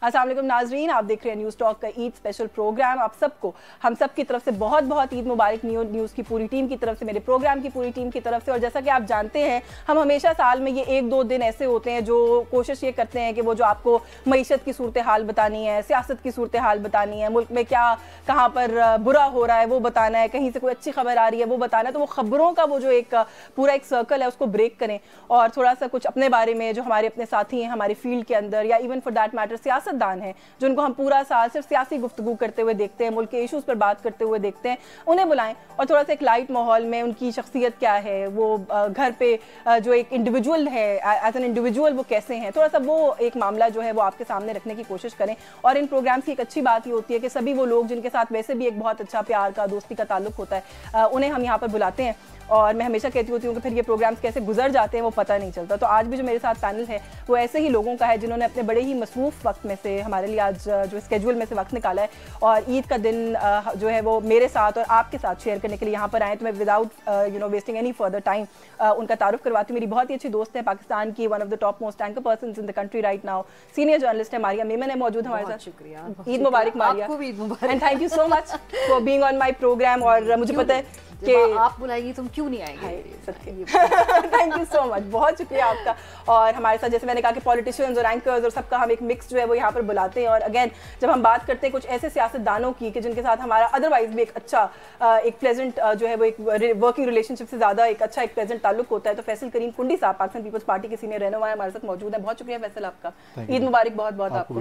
अस्सलाम वालेकुम नाजरीन, आप देख रहे हैं न्यूज़ टॉक का ईद स्पेशल प्रोग्राम। आप सबको हम सब की तरफ से बहुत बहुत ईद मुबारक। न्यूज़ की पूरी टीम की तरफ से, मेरे प्रोग्राम की पूरी टीम की तरफ से। और जैसा कि आप जानते हैं, हम हमेशा साल में ये 1-2 दिन ऐसे होते हैं जो कोशिश ये करते हैं कि वो जो आपको मईशत की सूरत हाल बतानी है, सियासत की सूरत हाल बतानी है, मुल्क में क्या कहाँ पर बुरा हो रहा है वो बताना है, कहीं से कोई अच्छी खबर आ रही है वो बताना है। तो वो खबरों का वो जो एक पूरा एक सर्कल है उसको ब्रेक करें और थोड़ा सा कुछ अपने बारे में, जो हमारे अपने साथी हैं हमारे फील्ड के अंदर, या इवन फॉर दैट मैटर सियासतदान हैं जिनको हम पूरा साल सिर्फ सियासी गुफ्तगू करते हुए देखते हैं, मुल्क के इशूज़ पर बात करते हुए देखते हैं, उन्हें बुलाएं और थोड़ा सा एक लाइट माहौल में उनकी शख्सियत क्या है, वो घर पे जो एक इंडिविजुअल है एज एन इंडिविजुअल वो कैसे हैं, थोड़ा सा वो एक मामला जो है वो आपके सामने रखने की कोशिश करें। और इन प्रोग्राम्स की एक अच्छी बात ये होती है कि सभी वो लोग जिनके साथ वैसे भी एक बहुत अच्छा प्यार का, दोस्ती का ताल्लुक होता है, उन्हें हम यहाँ पर बुलाते हैं। और मैं हमेशा कहती होती हूँ कि फिर ये प्रोग्राम्स कैसे गुजर जाते हैं वो पता नहीं चलता। तो आज भी जो मेरे साथ पैनल है वो ऐसे ही लोगों का है जिन्होंने अपने बड़े ही मसरूफ़ वक्त में से हमारे लिए आज जो स्केड्यूल में से वक्त निकाला है और ईद का दिन जो है वो मेरे साथ और आपके साथ शेयर करने के लिए यहाँ पर आए। तो मैं without wasting any further time उनका तारुफ करवाती हूँ। मेरी बहुत ही अच्छी दोस्त है, पाकिस्तान की one of the top most anchor persons in the country right now, senior journalist है मारिया मेमन है मौजूद हमारे साथ। शुक्रिया, ईद मुबारक Maria, and thank you so much for being on my program. और मुझे पता है कि आप बुलाएंगी तुम क्यों नहीं आएंगे। थैंक यू सो मच, बहुत शुक्रिया आपका। और हमारे साथ जैसे मैंने कहा कि पॉलिटिशियंस और एंकर्स और सबका हम एक मिक्स जो है वो यहाँ पर बुलाते हैं। और अगेन जब हम बात करते हैं कुछ ऐसे सियासतदानों की कि जिनके साथ हमारा अदरवाइज भी एक अच्छा एक प्लेजेंट जो है वो एक वर्किंग रिलेशनशिप से ज़्यादा एक अच्छा एक प्लेजेंट ताल्लुक होता है, तो फैसल करीम कुंडी साहब पाकिस्तान पीपल्स पार्टी के सीनियर रहनुमा हमारे साथ मौजूद है। बहुत शुक्रिया फैसल आपका, ईद मुबारक बहुत बहुत आपको।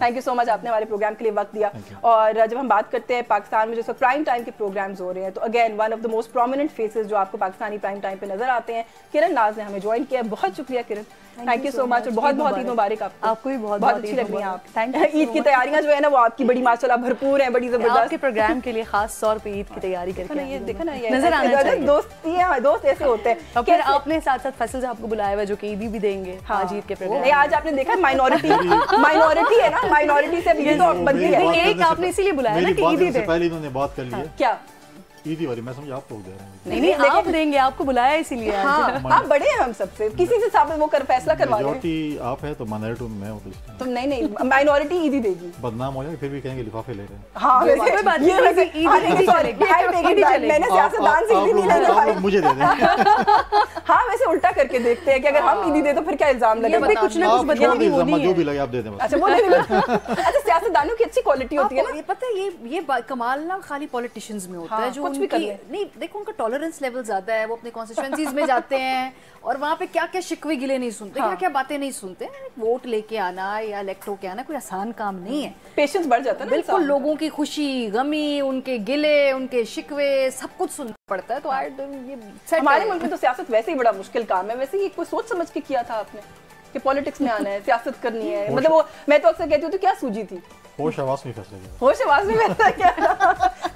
थैंक यू सो मच, आपने हमारे प्रोग्राम के लिए वक्त दिया। और जब हम बात करते हैं पाकिस्तान में जो प्राइम टाइम के प्रोग्राम्स हो रहे हैं, तो again one of the most prominent faces जो आपको पाकिस्तानी प्राइम टाइम पे नजर आते हैं, किरण नाज ने हमें ज्वाइन किया। बहुत शुक्रिया किरण, थैंक यू सो मच और बहुत बहुत ईद मुबारक आपको। आपको भी बहुत बहुत अच्छी लग रही है आप। ईद की तैयारियां जो है ना वो आपकी बड़ी माशाल्लाह भरपूर है, बड़ी जबरदस्त। आपके प्रोग्राम के लिए खास तौर पे ईद की तैयारी करके ये देखा ना, ये नजर आना चाहिए। दोस्ती है, दोस्त ऐसे होते हैं। और फिर आपने साथ साथ फैसल साहब को बुलाया हुआ जो कि ईदी भी देंगे आज ईद के प्रोग्राम। नहीं, आज आपने देखा माइनॉरिटी है ना, माइनॉरिटी से भी तो बनती है। एक आपने इसीलिए बुलाया ना कि ईदी दे। पहले इन्होंने बात कर ली है क्या ईदी वाली, मैं समझ आप लोग दे रहे हैं। नहीं आप देंगे, आपको बुलाया इसीलिए। आप बड़े हैं हम सबसे, किसी से साबित वो कर फैसला करवा रहे हैं। मेजॉरिटी आप है तो माइनॉरिटी मैं हूं, तो तुम नहीं माइनॉरिटी ईदी देगी, बदनाम हो जाएगा, फिर भी कहेंगे लिफाफे ले रहे हैं। हाँ कोई बात नहीं, मैंने सियासतदान से ईदी नहीं लेने वाली, मुझे दे दें। हाँ वैसे उल्टा करके देखते हैं कि अगर हम ईदी दे तो फिर क्या इल्जाम लगेगा। कुछ ना कुछ बदनामी होनी है, जो भी लगे आप दे दें। अच्छा वो नहीं, अच्छा सियासतदानों की अच्छी क्वालिटी होती है ना। पता है ये कमाल ना खाली पॉलिटिशियंस में होता है, जो उनकी नहीं देखो उनका टॉलरेंस लेवल ज्यादा है, वो अपने कॉन्स्टिट्यूएंसीज में जाते हैं और वहाँ पे क्या क्या शिकवे गिले नहीं सुनते, क्या क्या बातें नहीं सुनते। वोट लेके आना या इलेक्ट होके आना कोई आसान काम नहीं है, पेशेंस बढ़ जाता है बिल्कुल। लोगों की खुशी गमी, उनके गिले, उनके शिकवे, सब कुछ सुनना पड़ता है। तो ये हमारे मुल्क में तो सियासत वैसे ही बड़ा मुश्किल काम है। वैसे ये कोई सोच समझ के किया था आपने कि पॉलिटिक्स में आना है, सियासत करनी है? मतलब वो मैं तो अक्सर कहती हूँ तो क्या सूझी थी, होश आवाज में फैसला किया, होश आवाज में फैसला किया।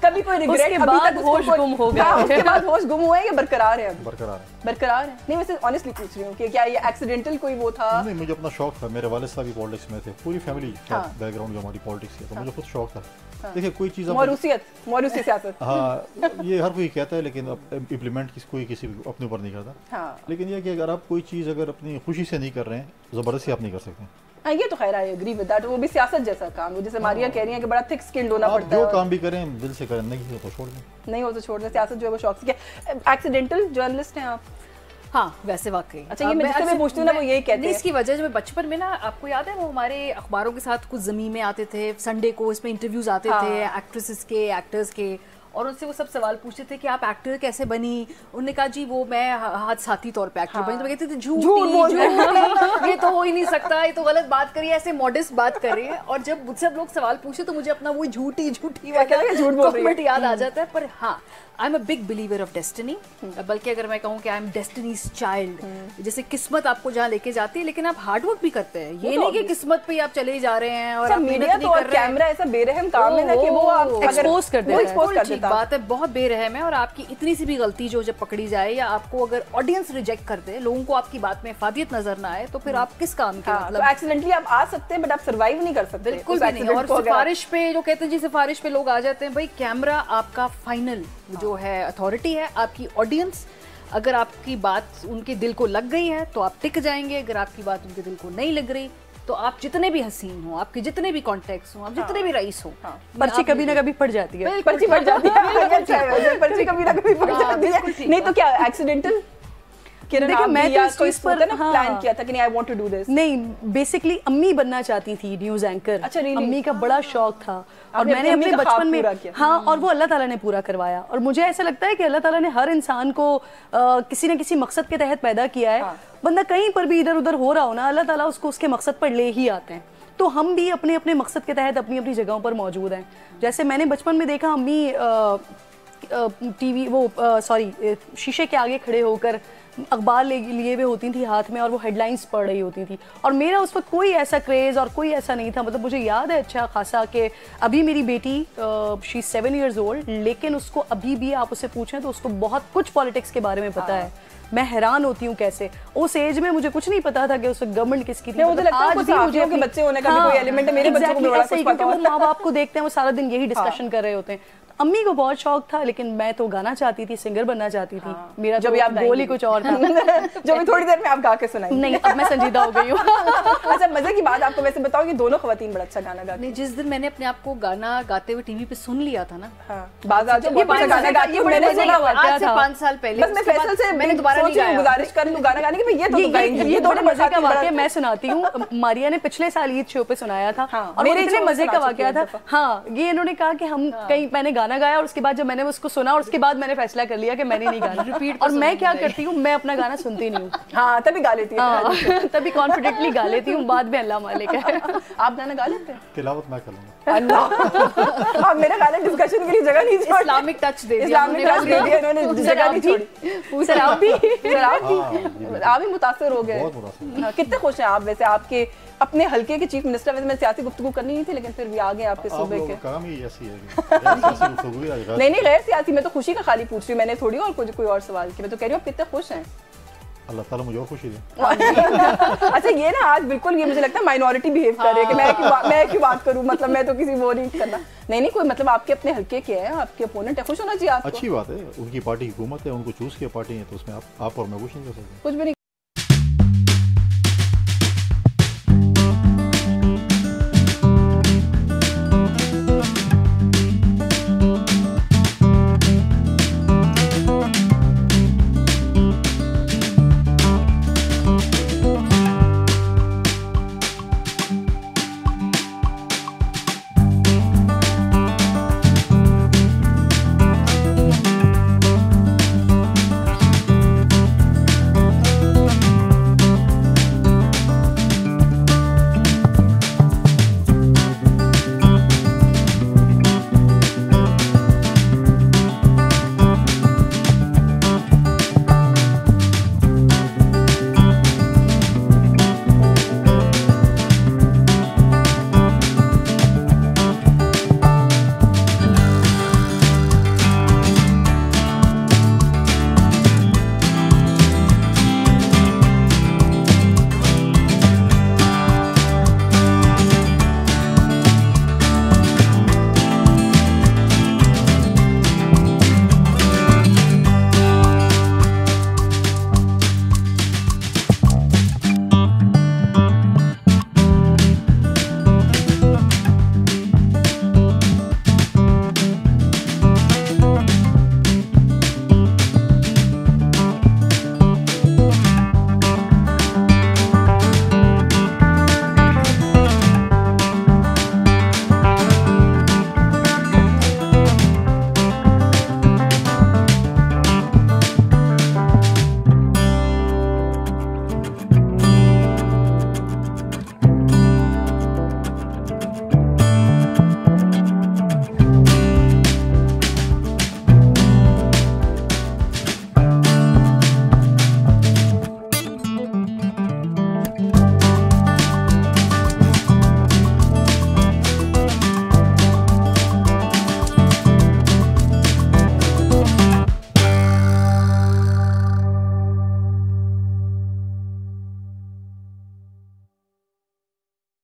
कभी कोई रिग्रेट अभी तक होश गुम हो गया? उसके बाद होश गुम हुए या बरकरार है? बरकरार है। नहीं वैसे ऑनेस्टली पूछ रही हूँ कि क्या ये एक्सीडेंटल कोई वो था? नहीं, मुझे अपना शौक था, मेरे वालिद साहब भी पॉलिटिक्स में थे, पूरी फैमिली का बैकग्राउंड जो हमारी पॉलिटिक्स की, तो मुझे खुद शौक था। देखिए कोई चीज़ मौरूसी सियासत, हाँ ये हर कोई कहता है लेकिन इम्प्लीमेंट कोई किसी अपने ऊपर नहीं करता। लेकिन ये कि अगर आप कोई चीज़ अगर अपनी खुशी से नहीं कर रहे हैं, ज़बरदस्ती आप नहीं कर सकते। हाँ ये तो खैर आई एग्री विद दैट, वो भी सियासत जैसा काम है, जैसे मारिया कह रही है कि बड़ा थिक स्किल्ड होना पड़ता है। जो काम भी करें दिल से करें, नहीं हो तो छोड़ दें, नहीं हो तो छोड़ दें। सियासत जो है वो शौक से किया। एक्सीडेंटल जर्नलिस्ट हैं आप? हाँ वैसे वाकई। अच्छा ये मैं जिससे पूछती हूँ ना वो यही कहते हैं। इसकी वजह जो बचपन में ना, आपको याद है वो हमारे अखबारों के साथ कुछ ज़मीन में आते थे, संडे को इसमें इंटरव्यूज आते थे एक्ट्रेसेस के, एक्टर्स के, और उनसे वो सब सवाल पूछते थे कि आप एक्टर कैसे बनी। उन्होंने कहा जी वो मैं हादसाती तौर पे एक्टर बनी। तो मैं कहती थी झूठ, ये तो हो ही नहीं सकता, ये तो गलत बात करिए, ऐसे मॉडेस्ट बात करिए। और जब मुझसे लोग सवाल पूछे तो मुझे अपना वो झूठी कमेंट याद आ जाता है। पर हाँ आई am a big believer of destiny, बल्कि अगर मैं कहूँ कि आई एम डेस्टिनीज चाइल्ड, जैसे किस्मत आपको जहाँ लेके जाती है, लेकिन आप हार्डवर्क भी करते हैं। ये नहीं कि किस्मत पे आप चले जा रहे हैं और मीडिया तो और कैमरा ऐसा बेरहम काम है ना कि वो आप एक्सपोज कर देता है। ठीक बात है, बहुत बेरहम है। और आपकी इतनी सी भी गलती जो जब पकड़ी जाए, या आपको अगर ऑडियंस रिजेक्ट कर दे, लोगों को आपकी बात में इफादियत नजर ना आए, तो फिर आप किस काम के? मतलब एक्सीडेंटली आप आ सकते हैं बट आप सर्वाइव नहीं कर सकते, बिल्कुल भी नहीं। और सिफारिश पे जो कहते हैं जी, सिफारिश पे लोग आ जाते हैं। भाई कैमरा आपका फाइनल जो है अथॉरिटी है, आपकी ऑडियंस अगर आपकी बात उनके दिल को लग गई है तो आप टिक जाएंगे, अगर आपकी बात उनके दिल को नहीं लग रही तो आप जितने भी हसीन हो, आपके जितने भी कॉन्टेक्ट्स हो, आप जितने भी रईस हो, पर्ची कभी ना कभी पड़ जाती है, पर्ची पड़ जाती है, पर्ची कभी ना कभी पड़ जाती है। नहीं तो क्या एक्सीडेंटल? देखिए मैं तो इस चीज पर प्लान किया था कि नहीं I want to do this. नहीं, बेसिकली अम्मी बनना चाहती थी न्यूज एंकर। अच्छा, अम्मी का बड़ा शौक था और मैंने अपने बचपन में हाँ, और वो अल्लाह ताला ने पूरा करवाया। और मुझे ऐसा लगता है कि अल्लाह ताला ने हर इंसान को किसी न किसी मकसद के तहत पैदा किया है। बंदा कहीं पर भी इधर उधर हो रहा हो ना, अल्लाह ताला उसको उसके मकसद पर ले ही आते हैं। तो हम भी अपने अपने मकसद के तहत अपनी अपनी जगहों पर मौजूद हैं। जैसे मैंने बचपन में देखा अम्मी टीवी शीशे के आगे खड़े होकर अखबार लिए हुए होती थी हाथ में और वो हेडलाइंस पढ़ रही होती थी। और मेरा उस वक्त कोई ऐसा क्रेज़ और कोई ऐसा नहीं था। मतलब मुझे याद है अच्छा खासा कि अभी मेरी बेटी शी इज़ 7 years old, लेकिन उसको अभी भी आप उससे पूछें तो उसको बहुत कुछ पॉलिटिक्स के बारे में पता है। मैं हैरान होती हूँ कैसे उस एज में मुझे कुछ नहीं पता था कि उस गवर्नमेंट किसकी थी। मुझे लगता है आज भी मुझे के बच्चे होने का भी कोई एलिमेंट है। मेरे बच्चों को बड़ा कुछ पता होता है। माँ बाप को देखते हैं वो सारा दिन यही डिस्कशन कर रहे होते हैं। अम्मी को बहुत शौक था, लेकिन मैं तो गाना चाहती थी, सिंगर बनना चाहती थी। मेरा जो भी आप गोल ही कुछ और था जो भी थोड़ी देर में आप गा के सुनाएंगे। नहीं, अब मैं संजीदा हो गई हूँ। अच्छा, मजे की बात आपको वैसे बताओ कि दोनों खवातीन बड़ा अच्छा गाना गाती हैं। जिस दिन मैंने अपने आप को गाना गाते हुए टीवी पे सुन लिया था ना, गाना गाती हूँ मैंने सुना हुआ आज से 5 साल पहले। बस मैं फैसल से मैंने दोबारा नहीं गाया, गुजारिश कर लूं गाना गाने की, ये तो गाएंगे। ये थोड़े मजे का वाकया मैं सुनाती हूँ। मारिया ने पिछले साल ईद शो पे सुनाया था और मेरे इतने मजे का वाकया था। हाँ, ये इन्होंने कहा कि हम कहीं मैंने गाना गाया और उसके बाद जब मैंने उसको सुना और उसके बाद मैंने फैसला कर लिया कि मैंने नहीं गाना रिपीट। और मैं क्या करती हूँ, मैं अपना गाना सुनती नहीं हूँ। हाँ, तभी गा लेती हूँ, तभी कॉन्फिडेंटली गा लेती हूँ, बाद में अल्लाह मालिक है। आप गाना गा लेते हैं? तिलावत मैं कर लूँगा। अल्लाह, आप मेरा गाना डिस्कशन के लिए जगह नहीं छोड़ी, इस्लामिक टच दे दिया इन्होंने, जगह नहीं छोड़ी। सर आप भी मुतासिर हो गए? कितने खुश हैं आप वैसे? आपके अपने हल्के के चीफ मिनिस्टर, वैसे मैं सियासी गुफ्तगू करनी नहीं थी लेकिन फिर भी आ गए आपके सूबे के। काम ही ऐसी है। नहीं गैर सियासी, मैं तो खुशी का खाली पूछ रही हूँ, मैंने थोड़ी और कोई और सवाल किया। मैं तो कह रही हूँ आप कितने खुश हैं? अल्लाह ताला मुझे और खुशी दे। अच्छा, ये ना आज बिल्कुल ये मुझे लगता है माइनॉरिटी बिहेव कर रही है कि मैं क्यों बात करूं, मतलब मैं तो किसी वो नहीं करना। नहीं कोई मतलब आपके अपने हल्के के हैं, आपके अपोनेंट है, खुश होना चाहिए आपको। अच्छी बात है, उनकी पार्टी हुकूमत है, उनको चूज किया पार्टी है, तो उसमें आप और मैं कुछ नहीं कर सकते। कुछ भी नहीं।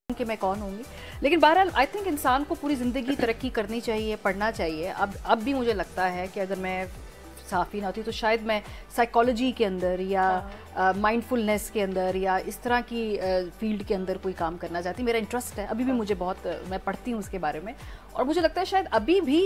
कि मैं कौन होंगी, लेकिन बहरहाल आई थिंक इंसान को पूरी ज़िंदगी तरक्की करनी चाहिए, पढ़ना चाहिए। अब भी मुझे लगता है कि अगर मैं साफ़ी ना होती तो शायद मैं साइकोलॉजी के अंदर या माइंडफुलनेस के अंदर या इस तरह की फील्ड के अंदर कोई काम करना चाहती। मेरा इंटरेस्ट है, अभी भी मुझे बहुत, मैं पढ़ती हूँ उसके बारे में, और मुझे लगता है शायद अभी भी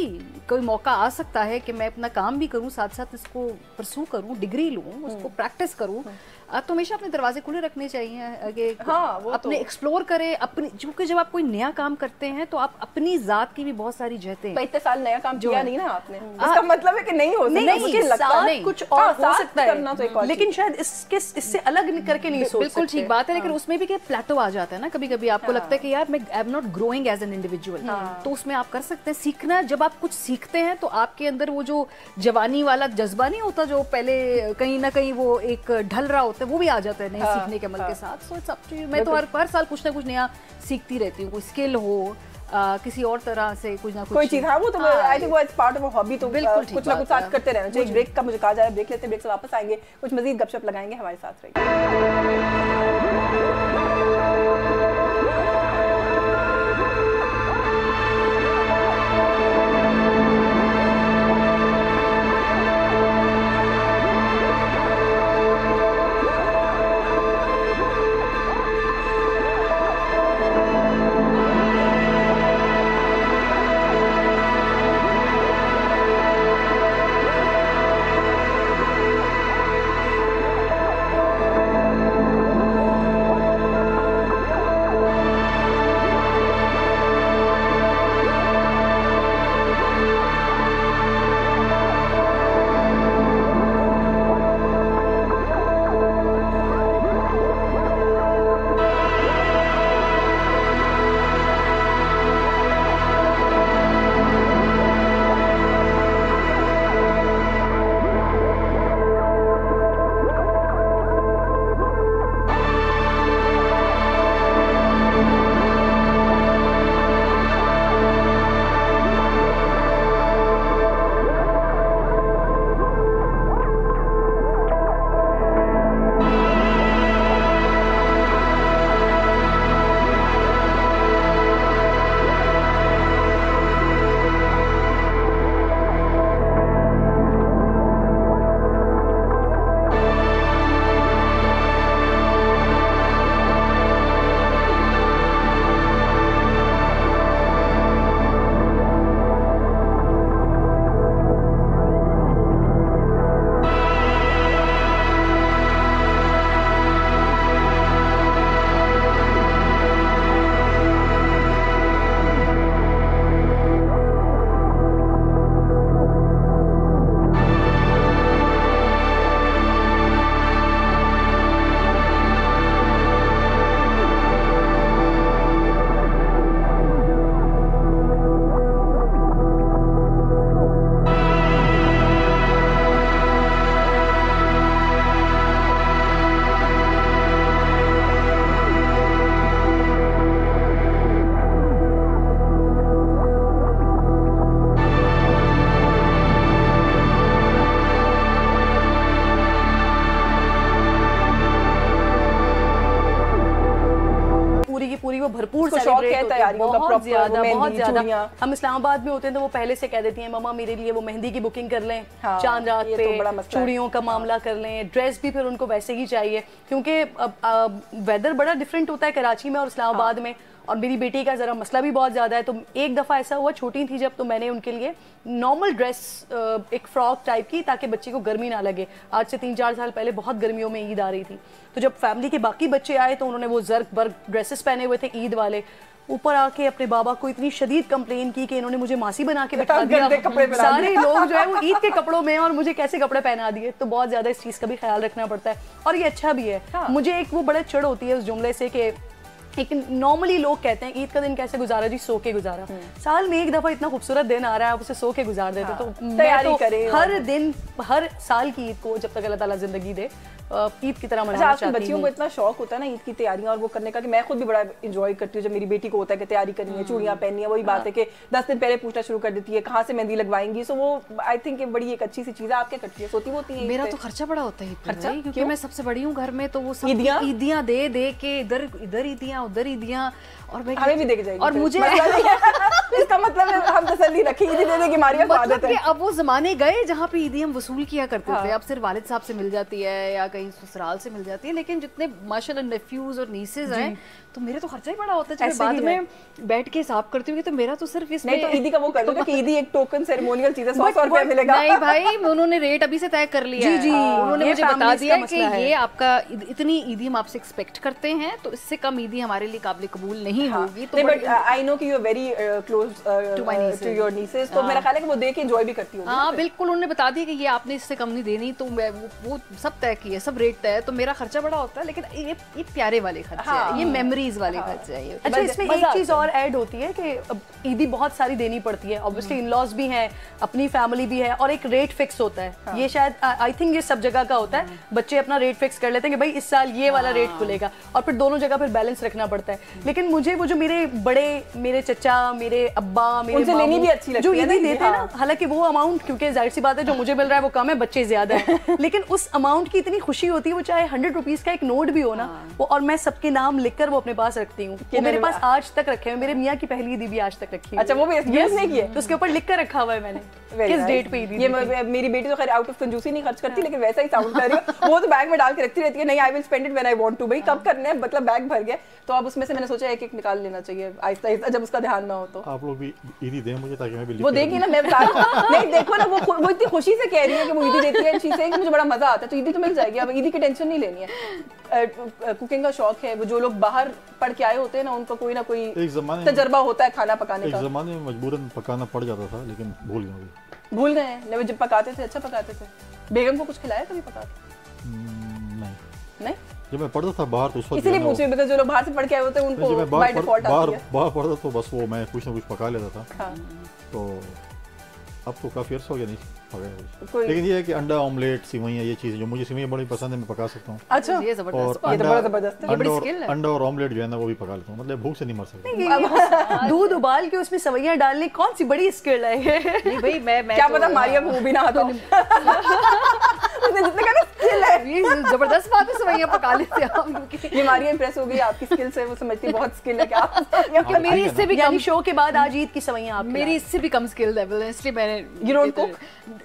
कोई मौका आ सकता है कि मैं अपना काम भी करूँ, साथ साथ इसको परसू करूँ, डिग्री लूँ, उसको प्रैक्टिस करूँ। तो हमेशा अपने दरवाजे खुले रखने चाहिए कि अपने एक्सप्लोर करें अपनी, क्योंकि जब आप कोई नया काम करते हैं तो आप अपनी जात की भी बहुत सारी जहतें। इतने साल नया काम किया नहीं ना आपने, इसका मतलब है कि नहीं हो सकता, मुझे लगता है कुछ और हो सकता है, लेकिन शायद इससे अलग करके नहीं सोच सकते। बिल्कुल ठीक बात है, लेकिन उसमें भी क्या प्लेटो आ जाता है ना कभी कभी, आपको लगता है कि यार मैं I am not growing as an individual, तो उसमें आप कर सकते हैं सीखना। जब आप कुछ सीखते हैं तो आपके अंदर वो जो जवानी वाला जज्बा नहीं होता जो पहले कहीं ना कहीं वो एक ढल रहा होता है, वो भी आ जाता है नए सीखने के अमल के साथ। So it's up to you. मैं तो हर साल कुछ ना कुछ नया सीखती रहती हूँ, कोई स्किल हो, किसी और तरह से कुछ ना कुछ कोई चीज। हाँ, वो तो आई थिंक वो इट्स पार्ट ऑफ हॉबी, तो बिल्कुल कुछ ना कुछ साथ करते रहना चाहिए। ब्रेक का मुझे कहा जा रहा है, ब्रेक लेते हैं, ब्रेक से वापस आएंगे, कुछ मजीद गपशप लगाएंगे, हमारे साथ रहिए। वो भरपूर सेलिब्रेट होती है, बहुत ज्यादा। हम इस्लामाबाद में होते हैं तो वो पहले से कह देती हैं मम्मा मेरे लिए वो मेहंदी की बुकिंग कर लें, चांद रात पे चूड़ियों का मामला कर लें, ड्रेस भी फिर उनको वैसे ही चाहिए क्योंकि वेदर बड़ा डिफरेंट होता है कराची में और इस्लामाबाद में। और मेरी बेटी का ज़रा मसला भी बहुत ज़्यादा है, तो एक दफ़ा ऐसा हुआ, छोटी थी जब, तो मैंने उनके लिए नॉर्मल ड्रेस एक फ्रॉक टाइप की ताकि बच्चे को गर्मी ना लगे। आज से 3-4 साल पहले बहुत गर्मियों में ईद आ रही थी, तो जब फैमिली के बाकी बच्चे आए तो उन्होंने वो जर्क बर्क ड्रेसेस पहने हुए थे ईद वाले। ऊपर आके अपने बाबा को इतनी शदीद कंप्लेन की कि इन्होंने मुझे मासी बना के बिठा दिया, सारे लोग जो है वो ईद के कपड़ों में और मुझे कैसे कपड़े पहना दिए। तो बहुत ज़्यादा इस चीज़ का भी ख्याल रखना पड़ता है और ये अच्छा भी है। मुझे एक वो बड़ा चिढ़ होती है उस जुमले से कि लेकिन नॉर्मली लोग कहते हैं ईद का दिन कैसे गुजारा जी, सो के गुजारा। साल में एक दफा इतना खूबसूरत दिन आ रहा है, आप उसे सो के गुजार देते। तो तैयारी करें हर दिन, हर साल की ईद को जब तक अल्लाह ताला जिंदगी दे ईद की तरह मनाना चाहती हूं। बच्चियों को इतना शौक होता है ना ईद की तैयारियां और वो करने का कि मैं खुद भी बड़ा एंजॉय करती हूँ। जब मेरी बेटी को होता है कि तैयारी करनी है, चूड़ियां पहननी है, वही बात है कि 10 दिन पहले पूछना शुरू कर देती है कहाँ से मेहंदी लगवाएंगी। सो वो आई थिंक बड़ी एक अच्छी सी चीज है। आपके करती है सोती होती है? मेरा तो खर्चा बड़ा होता है खर्चा, क्योंकि मैं सबसे बड़ी हूँ घर में, तो वो ईदियां दे दे के इधर ईदियां उधर ईदियां, और हमें भी देख जाएगी। और मुझे इसका मतलब हम तसल्ली रखें, ईदी देने की हमारी आदत है। अब वो जमाने गए जहाँ पे ईदी हम वसूल किया करते थे, अब सिर्फ वालिद साहब से मिल जाती है या कहीं ससुराल से मिल जाती है, लेकिन जितने माशाल्लाह नेफ्यूज और नीसेज हैं तो मेरे तो खर्चा ही बड़ा होता है। जब बाद में बैठ के हिसाब करती हूँ तो मेरा तो सिर्फ इसमें नहीं, तो ईदी का वो कर दो कि ईदी एक टोकन सेरेमोनियल चीज है, 100 रुपया मिलेगा। नहीं भाई, उन्होंने रेट अभी से तय कर लिया है। उन्होंने मुझे बता दिया कि ये आपका इतनी ईदी हम आपसे एक्सपेक्ट करते हैं, तो इससे कम ईदी हमारे लिए काबिल कबूल नहीं होगी। तो बट आई नो कि you are very close to your nieces, तो मेरा ख्याल है कि वो देख के एंजॉय भी करती होगी। हाँ बिल्कुल, उन्होंने बता दिया कि ये आपने इससे कम नहीं देनी, तो वो सब तय किए, सब रेट तय है, तो मेरा खर्चा बड़ा होता है, लेकिन ये प्यारे वाले खर्चे हैं, ये मेमोरीज वाले खर्चे हैं। अच्छा, इसमें एक चीज और ऐड होती है कि ईदी बहुत सारी देनी पड़ती है, ऑब्वियसली इन-लॉज भी हैं, अपनी फैमिली भी है, और एक रेट फिक्स होता है। ये शायद आई थिंक ये सब जगह का होता है, बच्चे अपना रेट फिक्स कर लेते हैं कि भाई इस साल ये वाला रेट खुलेगा, और फिर दोनों जगह फिर बैलेंस रखना पड़ता है। लेकिन मुझे वो जो मेरे चचा, मेरे अब्बा, मेरे लेनी भी अच्छी लगती है जो ईदी देते हैं ना, हालांकि वो अमाउंट, क्योंकि जाहिर सी बात है जो मुझे मिल रहा है वो कम है, बच्चे ज्यादा है, लेकिन उस अमाउंट की इतनी खुशी होती है, वो चाहे 100 रुपीज का एक नोट भी हो ना, वो, और मैं सबके नाम लिखकर वो अपने पास रखती हूँ। वो मेरे पास आज तक रखे हैं, मेरे मियाँ की पहली ईदी भी आज तक रखी है। अच्छा, वो भी यूज नहीं किए? तो उसके ऊपर लिख कर रखा हुआ है मैंने किस डेट पे ईदी। ये मेरी बेटी तो खैर आउट ऑफ कंजूसी नहीं खर्च करती, लेकिन वैसा ही साउंड कर रही है, वो तो बैग में डाल के रखती रहती है, नहीं I will spend it when I want to. भाई कब करना है, मतलब बैग भर गया, तो अब उसमें से मैंने सोचा एक एक निकाल लेना चाहिए आहिस्ता आहिस्ता, जब उसका ध्यान ना हो। तो आप लोग भी ईदी दें मुझे, ताकि मैं भी वो देगी ना, मैं बता नहीं, देखो ना, वो इतनी खुशी से कह रही है कि वो ईदी देती है, शी से मुझे बड़ा मजा आता है, तो ईदी तो मिल जाएगी, अब ईदी की टेंशन नहीं लेनी है। कुकिंग का शौक है, वो जो लोग बाहर पढ़ के आए होते हैं ना, उनको कोई ना कोई तजर्बा होता है खाना पकाने का। एक ज़माने में मजबूरन पकाना पड़ जाता था, लेकिन भूल गए हैं। जब पकाते थे, अच्छा पकाते थे। बेगम को कुछ खिलाया कभी पका के? नहीं, जब मैं पढ़ता था बाहर तो उस वक्त इसीलिए पूछ रही हूं, बिकॉज़ जो लोग बाहर से पढ़ के आए होते हैं उनको बाय डिफॉल्ट आती है। बाहर पढ़ता तो बस वो मैं कुछ ना कुछ पका लेता था। हाँ। तो अब तो काफी अर्सा हो गया नहीं पकाया, लेकिन ये है कि अंडा ऑमलेट, सिवैयां, ये चीजें जो मुझे सिवैयां बड़ी पसंद है, मैं पका सकता हूँ। अच्छा, ये जबरदस्त, ये तो बड़ा जबरदस्त है, बड़ी स्किल है। अंडा और ऑमलेट जो है ना वो भी पका लेता हूँ, मतलब भूख से नहीं मर सकता। दूध उबाल के उसमें सेवैयां डालने कौन सी बड़ी स्किल है ये? नहीं भाई, मैं क्या पता मारिया को भी ना आता हो। जितने का स्किल है, ये जबरदस्त बात है, सेवैयां पका लेते हैं हम। ये मारिया इंप्रेस हो गई आपकी स्किल से, वो समझती है बहुत स्किल है क्या आप। मेरी इससे भी कम शो के बाद आज ईद की सेवैयां आप, मेरी इससे भी कम स्किल लेवल है, इसलिए मैंने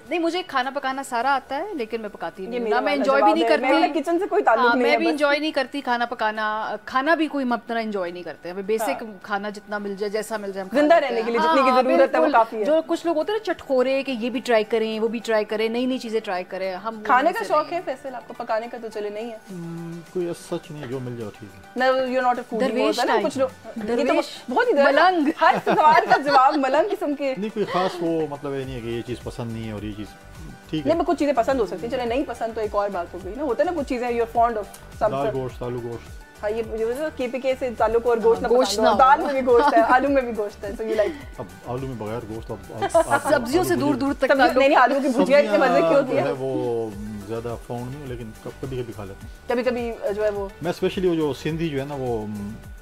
नहीं, मुझे खाना पकाना सारा आता है, लेकिन मैं पकाती नहीं, ना मैं एंजॉय भी नहीं करती, किचन से कोई ताल्लुक नहीं है, मैं भी एंजॉय नहीं करती खाना पकाना। खाना भी कोई अपना एंजॉय नहीं करते, हमें बेसिक खाना जितना मिल जाए, जैसा मिल जाए, जिंदा रहने के लिए जितनी की जरूरत है वो काफी है। जो कुछ लोग होते हैं ना चटखोरे, कि ये भी ट्राई करें, वो भी ट्राई करें, नई नई चीजें ट्राई करें। हम खाने का शौक है फैसल आपको, पकाने का तो चले नहीं है? कोई सच नहीं, जो मिल जाए ठीक है। No, you're not a foodie, दरवेश ना कुछ लोग, ये तो बहुत ही मलंग, हर सवाल का जवाब मलंग किस्म के। नहीं कोई खास वो मतलब ये नहीं है कि ये चीज पसंद नहीं है और ये चीज ठीक है। नहीं, कुछ चीजें पसंद हो सकती हैं, चले नहीं पसंद तो एक और बात हो गई ना, होता है ना कुछ चीजें you are fond of some, दाल गोश्त, आलू गोश्त। हाँ, ये केपीके से ताल्लुक, और गोश्त ना, दाल में भी गोश्त है, आलू में भी गोश्त है, सो यू लाइक। अब आलू में बगैर गोश्त, अब सब्जियों से दूर दूर तक नहीं, आलू की भुजिया इतने मजे की होती है, वो ज्यादा फाउंड नहीं, लेकिन कभी कभी खा लेते हैं। कभी कभी जो है वो, मैं स्पेशली वो जो सिंधी जो है ना, वो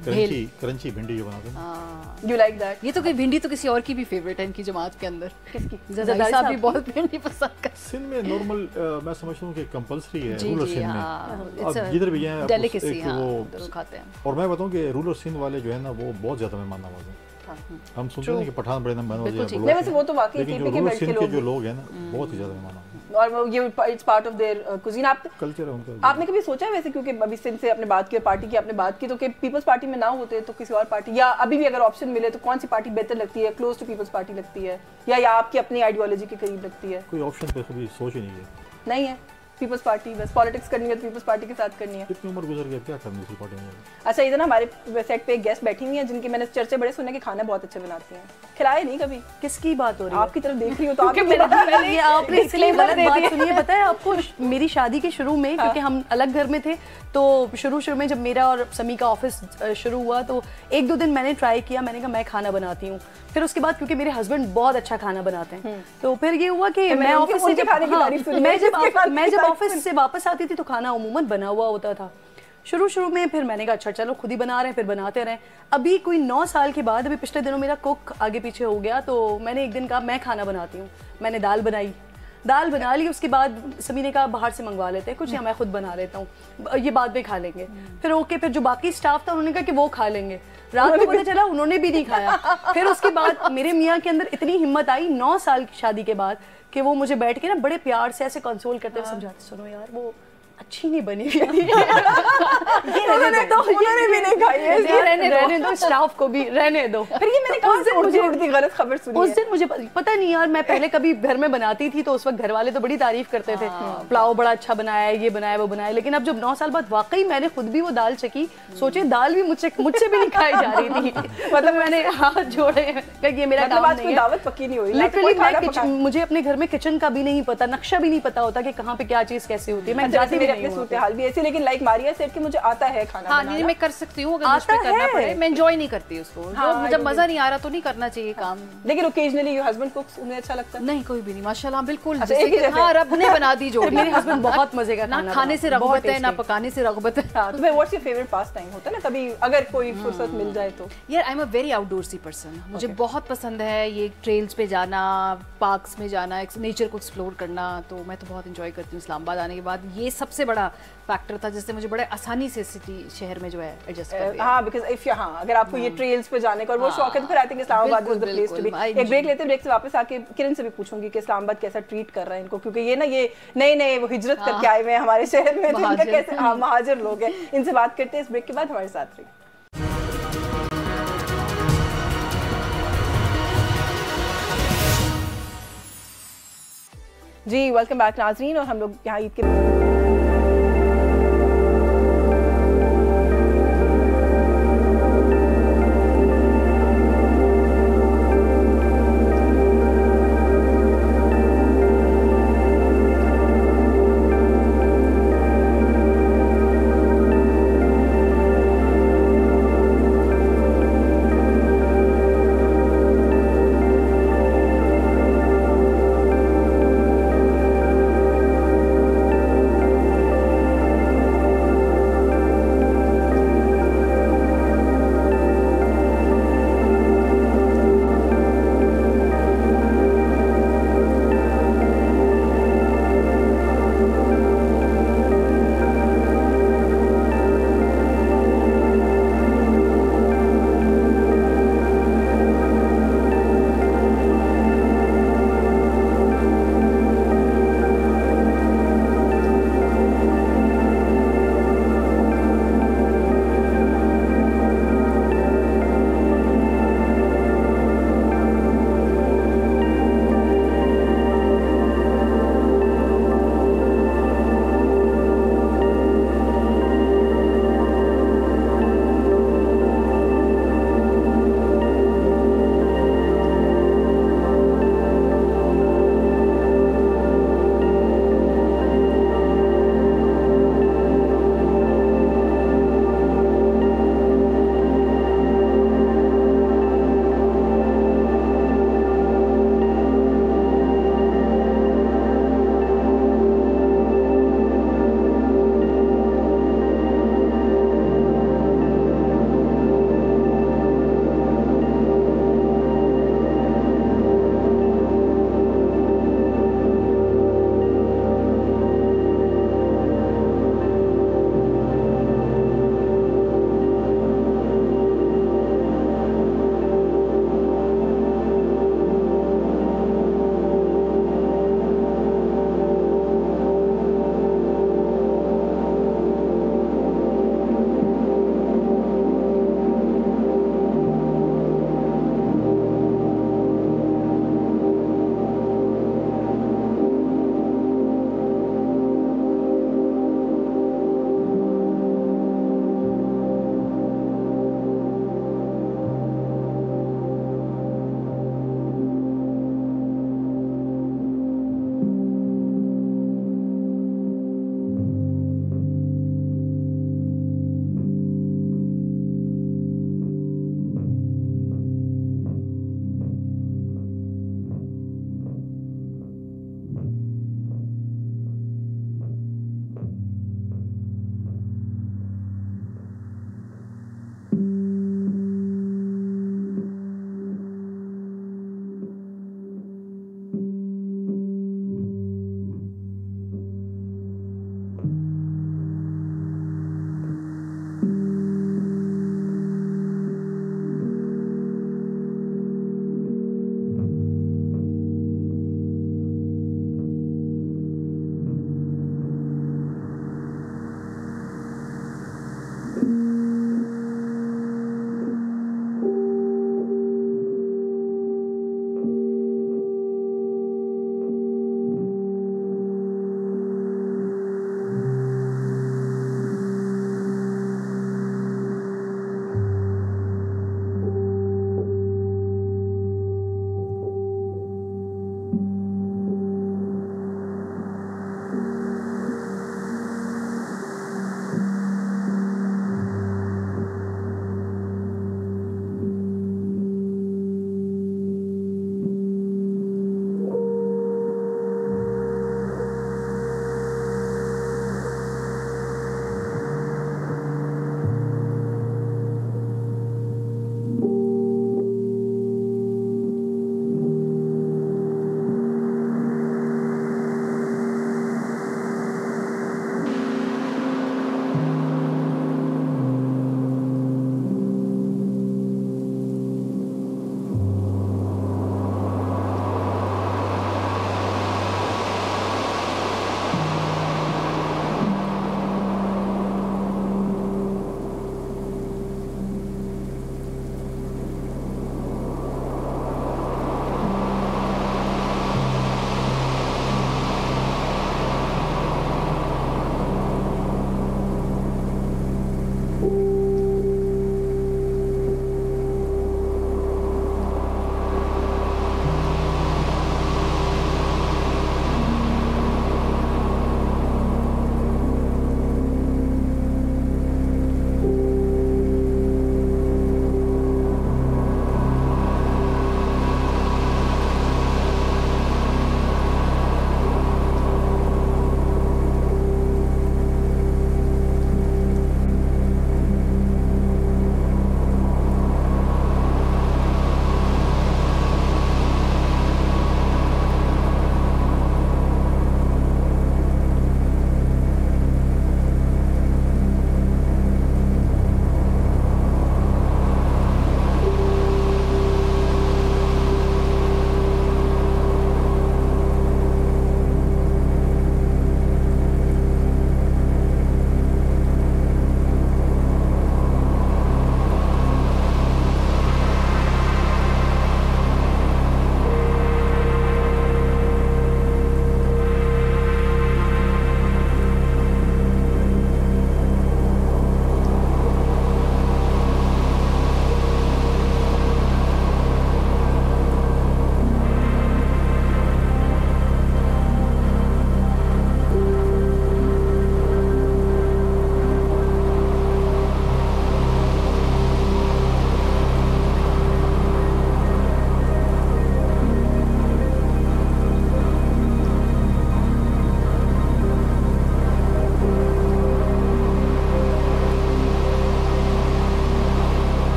क्रंची भिंडी जो बनाते हैं, यू लाइक दैट। ये तो कोई भिंडी तो किसी और की भी फेवरेट है इनकी जमात के अंदर। किसकी? ज़रदारी साहब भी बहुत भिंडी पसंद करते हैं। सिंध में नॉर्मल मैं समझता हूँ कि कंपल्सरी है रूरल सिंध में, अब जिधर भी हैं डेलिकेसी वो खाते हैं। और मैं बताऊँ कि रूरल सिंध वाले जो है ना वो बहुत ज्यादा मेहमान नवाज हैं। हम सुनते हैं कि पठान बड़े मेहमान नवाज हैं, वैसे वो तो वाकई केपीके बेल्ट के लोग हैं ना, बहुत ही ज्यादा मेहमान, और ये it's part of their cuisine. आप कल्चर है उनका। आपने कभी सोचा है वैसे, क्योंकि अभी सिंध से आपने बात की, पार्टी की आपने बात की, तो कि पीपल्स पार्टी में ना होते तो किसी और पार्टी, या अभी भी अगर ऑप्शन मिले तो कौन सी पार्टी बेहतर लगती है, क्लोज टू पीपल्स पार्टी लगती है, या आपकी अपनी आइडियोलॉजी के करीब लगती है? कोई ऑप्शन पे कभी सोच ही नहीं है पीपल्स पार्टी, बस पॉलिटिक्स करनी है तो पीपल्स पार्टी के साथ करनी है। कितनी उम्र गुजर गई, क्या करनी थी पार्टी में? अच्छा, इधर हमारे सेट पे एक गेस्ट बैठी हुई है जिनके मैंने चर्चे बड़े सुने कि खाना बहुत अच्छा बनाती हैं, खिलाए नहीं कभी। किसकी बात हो रही है? आपकी तरफ देख रही हो तो आपने इसलिए गलत बात सुनिए। पता है आपको, मेरी शादी के शुरू में, क्योंकि हम अलग घर में थे, तो शुरू में जब मेरा और समी का ऑफिस शुरू हुआ तो एक दो दिन मैंने ट्राई किया, मैंने कहा मैं खाना बनाती हूँ। फिर उसके बाद क्योंकि मेरे हस्बैंड बहुत अच्छा खाना बनाते हैं, तो फिर ये हुआ कि मैं ऑफिस से जब ऑफिस से वापस आती थी तो खाना अमूमन बना हुआ होता था। शुरू में फिर मैंने कहा अच्छा चलो खुद ही बना रहे हैं, फिर बनाते रहे। अभी कोई 9 साल के बाद, अभी पिछले दिनों मेरा कुक आगे पीछे हो गया, तो मैंने एक दिन कहा मैं खाना बनाती हूँ। मैंने दाल बनाई, दाल बना ली, उसके बाद समी ने कहा बाहर से मंगवा लेते हैं कुछ, या मैं खुद बना लेता हूँ, ये बाद में खा लेंगे। फिर ओके, फिर जो बाकी स्टाफ था उन्होंने कहा कि वो खा लेंगे। रात को पता चला उन्होंने भी नहीं खाया। फिर उसके बाद मेरे मियाँ के अंदर इतनी हिम्मत आई 9 साल की शादी के बाद कि वो मुझे बैठ के ना बड़े प्यार से ऐसे कंसोल करते हुए समझाते, सुनो यार वो अच्छी नहीं बनी हुई थी। उन्होंने भी नहीं खाई है, रहने दो, स्टाफ को भी रहने दो। फिर ये मैंने कहा मुझे गलत खबर सुनी। उस दिन मुझे पता नहीं यार, मैं पहले कभी घर में बनाती थी तो उस वक्त घर वाले तो बड़ी तारीफ करते थे, पुलाव बड़ा अच्छा बनाया है, ये बनाया वो बनाया, लेकिन अब जब 9 साल बाद वाकई मैंने खुद भी वो दाल चखी, सोचे दाल भी मुझसे भी नहीं खाई जा रही थी। मतलब मैंने हाथ जोड़े, ये मेरा काम नहीं है। दावत पक्की नहीं हुई। लिटरली मुझे अपने घर में किचन का भी नहीं पता, नक्शा भी नहीं पता होता कि कहाँ पे क्या चीज कैसे होती है। मैं जाती अपने सूरत हाल भी ऐसी, लेकिन लाइक मारिया सेड कि मुझे आता है खाना बनाना। नहीं, मैं कर सकती हूँ, अगर मुझ पे करना पड़े। मैं एंजॉय नहीं करती उसको, जब मजा नहीं आ रहा तो नहीं करना चाहिए काम। लेकिन ओकेजनली योर हस्बैंड कुक्स, उन्हें अच्छा लगता है? नहीं, कोई भी नहीं, माशाल्लाह, बिल्कुल। हाँ, रब ने बना दी जोड़ी। मेरे हस्बैंड बहुत मजे का ना खाने से रग़बत है, ना पकाने से रग़बत है। तो फिर what's your favourite pass time होता है ना, कभी अगर कोई फुर्सत मिल जाए तो? यार, I am a very outdoorsy person. मुझे बहुत पसंद है ये ट्रेल्स पे जाना, पार्क्स में जाना, नेचर को एक्सप्लोर करना, तो मैं तो बहुत इंजॉय करती हूँ। इस्लामाबाद आने के बाद ये सबसे बड़ा फैक्टर था जिससे मुझे बड़े आसानी से सिटी शहर में जो है एडजस्ट कर लिया। हाँ, बिकॉज़ इफ अगर आपको ये ट्रेल्स पे जाने का और वो शौक है तो फिर I think Islamabad is the place to be. एक ब्रेक लेते हैं, ब्रेक से वापस आके किरण से भी पूछूंगी कि इस्लामाबाद कैसा ट्रीट कर रहा है इनको, क्योंकि ये ना ये नए वो हिजरत करके आए हुए हैं हमारे शहर में, तो इनका कैसे, हाँ, महाजिर लोग हैं। इनसे बात करते हैं इस ब्रेक के बाद, हमारे साथ रहिए। जी, वेलकम बैक नाज़रीन, और हम लोग यहाँ ईद के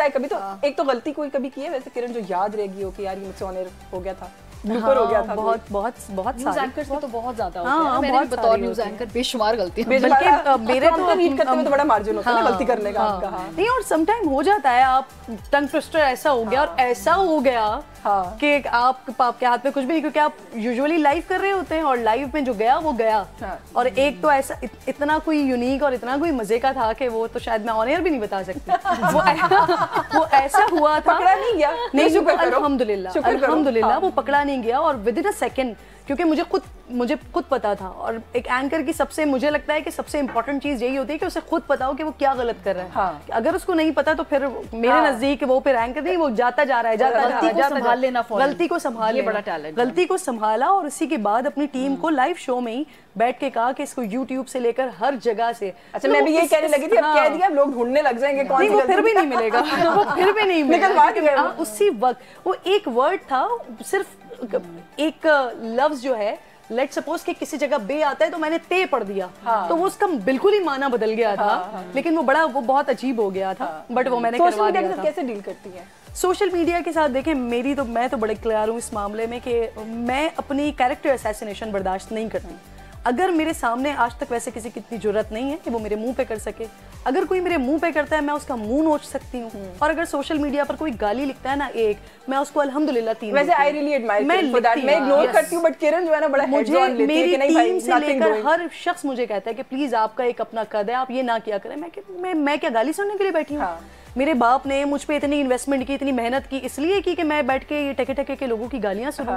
होता है कभी तो एक तो गलती कोई कभी की है वैसे किरण जो याद रहेगी हो कि यार ये मुझसे ऑन एयर हो गया था, ब्लूपर हो गया था? बहुत बहुत बहुत न्यूज़ एंकर्स के तो बहुत ज्यादा होते हैं। मैंने बतौर न्यूज़ एंकर बेशुमार गलतियां, बल्कि मेरे तो रीड करते में तो बड़ा मार्जिन होता है ना गलती करने का आपका। नहीं, और सम टाइम हो जाता है, आप टंग ट्विस्टर ऐसा हो गया और ऐसा हो गया कि आपके हाथ में कुछ भी नहीं, क्योंकि आप यूजुअली लाइव कर रहे होते हैं और लाइव में जो गया वो गया। और एक तो ऐसा इतना कोई यूनिक और इतना कोई मजे का था कि वो तो शायद मैं ऑन एयर भी नहीं बता सकती। वो ऐसा हुआ था, पकड़ा नहीं गया। नहीं, अल्हम्दुलिल्लाह वो पकड़ा नहीं गया और विद इन अ सेकेंड, क्योंकि मुझे खुद पता था। और एक एंकर की सबसे, मुझे लगता है कि सबसे इंपॉर्टेंट चीज यही होती है कि उसे खुद पता हो कि वो क्या गलत कर रहा है। अगर उसको नहीं पता तो फिर मेरे नजदीक वो फिर एंकर नहीं, वो जाता जा रहा है, गलती को संभाल बड़ा टैलेंट, गलती को संभाला और इसी के बाद अपनी टीम को लाइव शो में ही बैठ के कहा कि इसको YouTube से लेकर हर जगह से। अच्छा, मैं भी यही कहने लगी थी, अब कह दिया अब लोग ढूंढने लग जाएंगे कौन सी वो फिर भी नहीं मिलेगा। वो फिर भी नहीं मिलेगा। उसी वक्त वो एक वर्ड था, सिर्फ एक लफ्ज जो है, लेट सपोज कि किसी जगह बे आता है तो मैंने ते पढ़ दिया, तो वो उसका बिल्कुल ही माना बदल गया था। लेकिन वो बहुत अजीब हो गया था, बट वो मैंने करवा दिया था। कैसे डील करती है सोशल मीडिया के साथ? देखें, मैं तो बड़े क्लियर हूँ इस मामले में कि मैं अपनी कैरेक्टर असैसिनेशन बर्दाश्त नहीं करती। अगर मेरे सामने आज तक वैसे किसी की इतनी जरूरत नहीं है कि वो मेरे मुंह पे कर सके, अगर कोई मेरे मुंह पे करता है मैं उसका मुंह नोच सकती हूँ। और अगर सोशल मीडिया पर कोई गाली लिखता है ना मैं उसको अल्हम्दुलिल्लाह 3 वैसे I really admire for that. मैं इग्नोर करती हूँ, बट किरण जो है ना बड़ा हेड्स ऑन लेती है कि नहीं भाई, से लेकर हर शख्स मुझे कहता है कि प्लीज आपका एक अपना कद है, आप ये ना किया करें। मैं क्या गाली सुनने के लिए बैठी हूँ? मेरे बाप ने मुझ पे इतनी इन्वेस्टमेंट की, इतनी मेहनत की, इसलिए की कि मैं बैठ के ये टके टके के लोगों की गालियां सुनूं?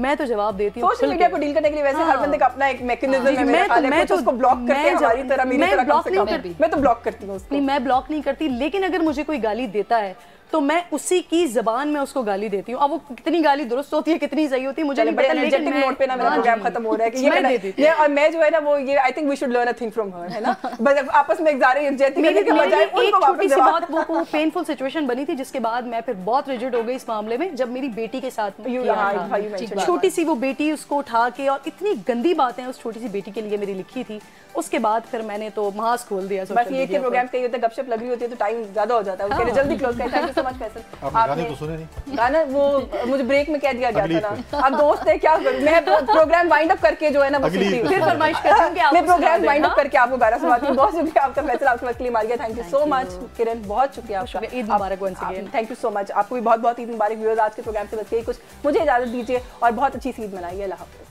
मैं तो जवाब देती हूँ। सोशल मीडिया को डील करने के लिए वैसे हर बंदे का अपना एक मैकेनिज्म है। मैं तो उसको ब्लॉक करके हमारी तरह मेरी तरह ब्लॉक नहीं करती, मैं तो ब्लॉक करती हूँ उसको। नहीं, मैं ब्लॉक नहीं करती, लेकिन अगर मुझे कोई गाली देता है तो मैं उसी की ज़बान में उसको गाली देती हूँ। अब वो कितनी गाली दुरुस्त होती है, कितनी सही होती है, मुझे नहीं पता, लेकिन मोड पे ना मेरा प्रोग्राम खत्म हो रहा है कि ये और मैं जो है ना वो ये I think we should learn a thing from her, है ना। बस आपस में एक छोटी सी बात, वो पेनफुल सिचुएशन बनी थी जिसके बाद मैं फिर बहुत रिजिड हो गई इस मामले में, जब मेरी बेटी के साथ छोटी सी वो बेटी उसको उठा के, और इतनी गंदी बातें उस छोटी सी बेटी के लिए मेरी लिखी थी। उसके बाद फिर मैंने तो मास्क खोल दिया। बस ये के प्रोग्राम कहीं होता है, गपशप लग रही होती है तो टाइम ज्यादा हो जाता है, उसके लिए जल्दी क्लोज करते हैं। Thank you so much Faisal. आपने तो सुने नहीं गाना, वो मुझे ब्रेक में कह दिया गया था ना, आप दोस्त है क्या करूं मैं? प्रोग्राम वाइंड अप करके जो है ना फिर फरमाइश करती हूं कि आप मैं प्रोग्राम वाइंड अप करके आपको गाना सुनाती हूं। बहुत शुक्रिया आपका फैसल, आपके वक्त के लिए मार गया। Thank you so much Kiran, बहुत शुक्रिया आपका। ईद मुबारक once again. Thank you so much, आपको भी बहुत बहुत ईद मुबारक। व्यूअर्स, आज के प्रोग्राम से बस यही कुछ, मुझे इजाजत दीजिए और बहुत अच्छी ईद मनाइए। अल्लाह हाफ़िज़।